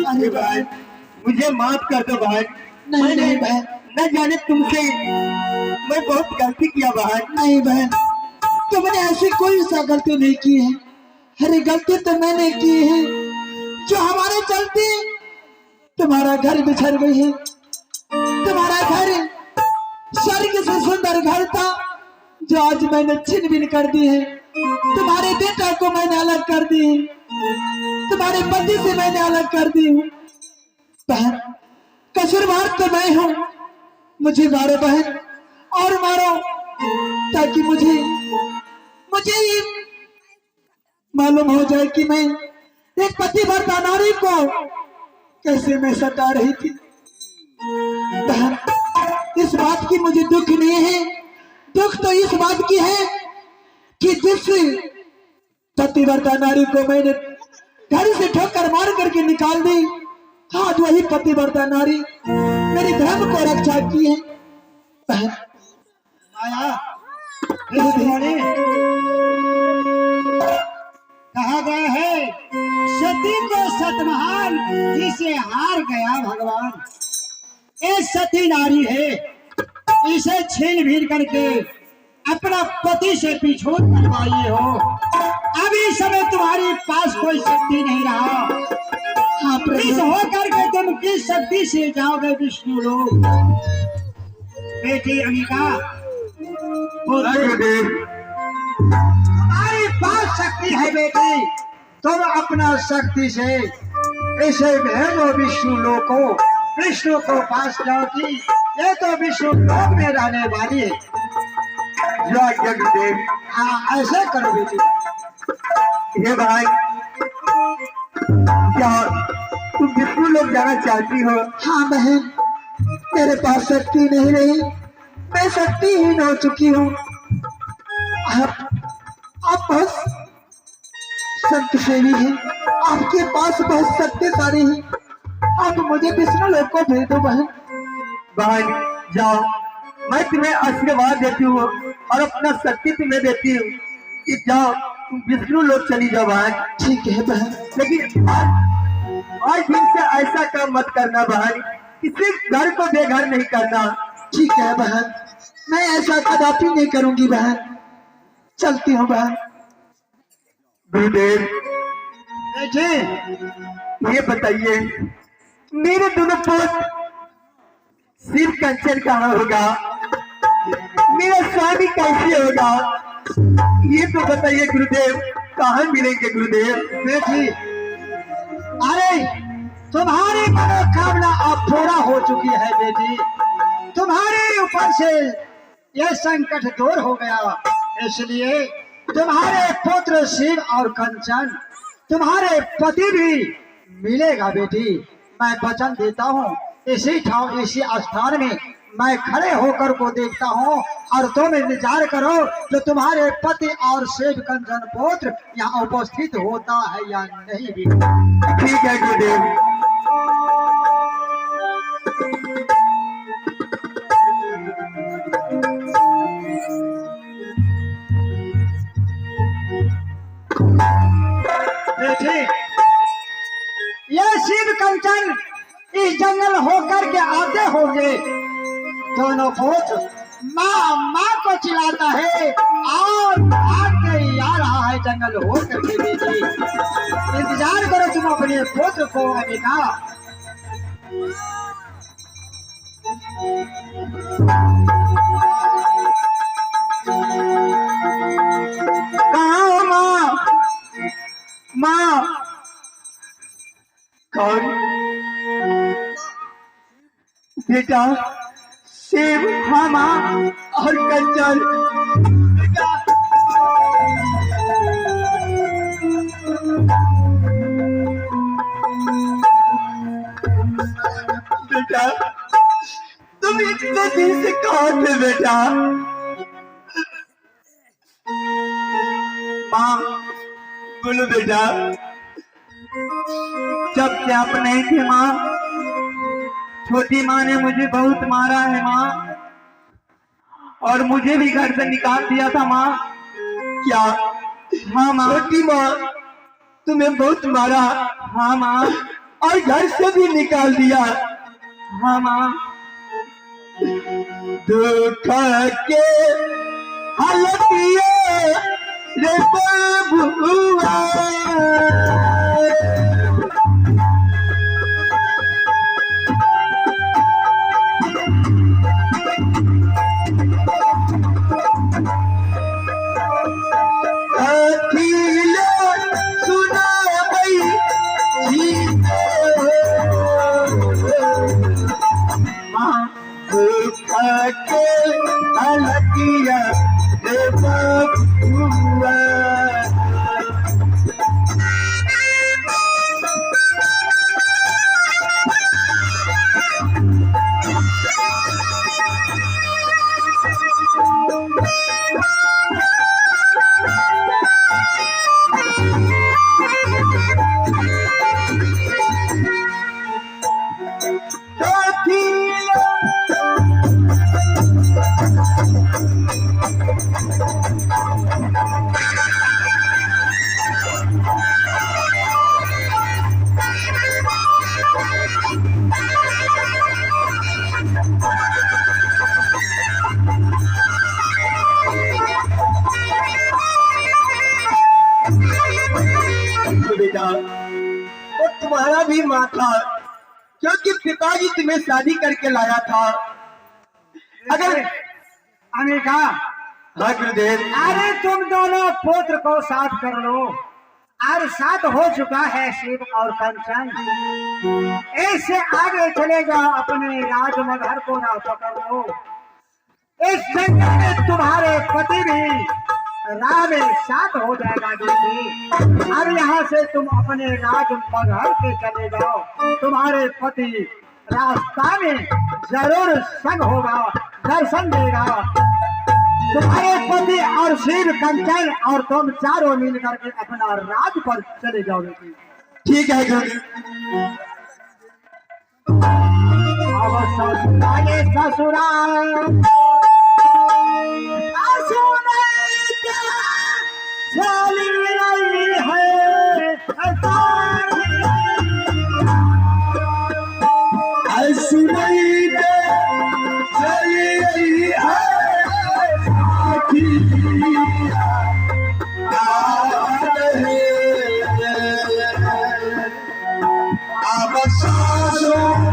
अरे भाई मुझे माफ कर दो भाई। नहीं नहीं बहन, न जाने तुमसे मैं बहुत गलती किया बहन। नहीं बहन, तुमने ऐसी कोई सा गलती नहीं की है। अरे गलती तो मैंने की है, जो हमारे चलते तुम्हारा घर बिछड़ गई है। तुम्हारा घर स्वर्ग से सुंदर घर था, जो आज मैंने छिन भिन कर दी है। तुम्हारे बेटा को मैंने अलग कर दी है, तुम्हारे पति से मैंने अलग कर दी हूँ। बहन कसूरवार तो मैं हूँ, मुझे मारो बहन और मारो, ताकि मुझे ये मालूम हो जाए कि मैं एक पतिव्रता नारी को कैसे मैं सता रही थी। बहन इस बात की मुझे दुख नहीं है, दुख तो इस बात की है कि जिस पतिव्रता नारी को मैंने घर से ठोकर मार करके निकाल दी, आज वही पतिव्रता नारी मेरे धर्म को रक्षा की है। बहन आया कहा गया है सती को सतमहान जिसे हार गया भगवान। ये सती नारी है, इसे छीन भीन करके अपना पति से पिछोड़ करवाई हो। अभी समय तुम्हारे पास कोई शक्ति नहीं रहा। हाँ इस होकर के तुम किस शक्ति से जाओगे विष्णु लोग। बेटी अनिका तुम्हारे पास शक्ति है बेटी, तुम अपना शक्ति से इसे भेजो विष्णु लोग को, विष्णु को पास जाओ कि ये तो विष्णु लोक में रहने वाली है। गुरुदेव हाँ ऐसे करो बेटी। ये भाई क्या तुम विष्णु लोग जाना चाहती हो? हाँ बहन, मेरे पास शक्ति नहीं रही, मैं शक्तिहीन हो चुकी हूँ। आप बस संत सेवी हैं, आपके पास बहुत शक्तिशाली है, आप मुझे विष्णु लोक को भेज दो बहन। बहन जाओ, मैं तुम्हें आशीर्वाद देती हूँ और अपना शक्ति तुम्हें देती हूँ कि जाओ तुम विष्णु लोक चली जाओ बहन। ठीक है बहन, लेकिन आज दिन से ऐसा काम मत करना बहन, किसी घर को बेघर नहीं करना। ठीक है बहन, मैं ऐसा कदापि नहीं करूंगी बहन, चलती हूँ बहन। गुरुदेव जी ये बताइए मेरे दोनों पोत सिर कंचन कहाँ होगा, मेरा स्वामी कैसे होगा, ये तो बताइए गुरुदेव, कहाँ मिलेंगे गुरुदेव। बेटी अरे तुम्हारी मनोकामना अब पूरा हो चुकी है बेटी, तुम्हारे ऊपर से यह संकट दूर हो गया, इसलिए तुम्हारे पुत्र शिव और कंचन, तुम्हारे पति भी मिलेगा बेटी। मैं वचन देता हूँ, इसी ठाव इसी स्थान में मैं खड़े होकर को देखता हूँ और तुम इंतजार करो जो तुम्हारे पति और शिव कंचन पुत्र यहाँ उपस्थित होता है या नहीं भी। ठीक है गुरुदेव। ये शिव कंचन इस जंगल होकर के आते होंगे, दोनों पुत्र माँ को चिल्लाता है और जंगल हो करके बेटी। इंतजार करो तुम अपने पुत्र को अनिका। कहाँ हो माँ? माँ कौन? बेटा शिव। हाँ माँ। और कंचन बेटा। बेटा तुम इतने दिन से कहाँ थे बेटा? माँ बोलो बेटा। जब से आप नहीं थे माँ, छोटी माँ ने मुझे बहुत मारा है माँ, और मुझे भी घर से निकाल दिया था माँ। क्या? हाँ माँ। छोटी माँ तुम्हें बहुत मारा? हाँ माँ। और घर से भी निकाल दिया? हाँ माँ। दुख के हालतिए रे बबुआ। बेटा वो तुम्हारा भी माँ था, क्योंकि पिताजी तुम्हें शादी करके लाया था। अगर अनिका। हाँ गुरुदेव। अरे तुम दोनों पुत्र को साथ कर लो, और साथ हो चुका है शिव और कंचन। इससे आगे चले जाओ, अपने राजमहल को ना पकड़ लो। इस जंगल में तुम्हारे पति भी राह में साथ हो जाएगा बेटी। अब यहाँ से तुम अपने राजमहल से चले जाओ, तुम्हारे पति रास्ता में जरूर संग होगा, दर्शन देगा। तुम्हारे पति और शिव कंचन और तुम चारों मिल करके अपना राज पर चले जाओ बेटी। ठीक है गुरु। अब ससुराल चली रही है, सुनाई दे चली रही है। अब सासों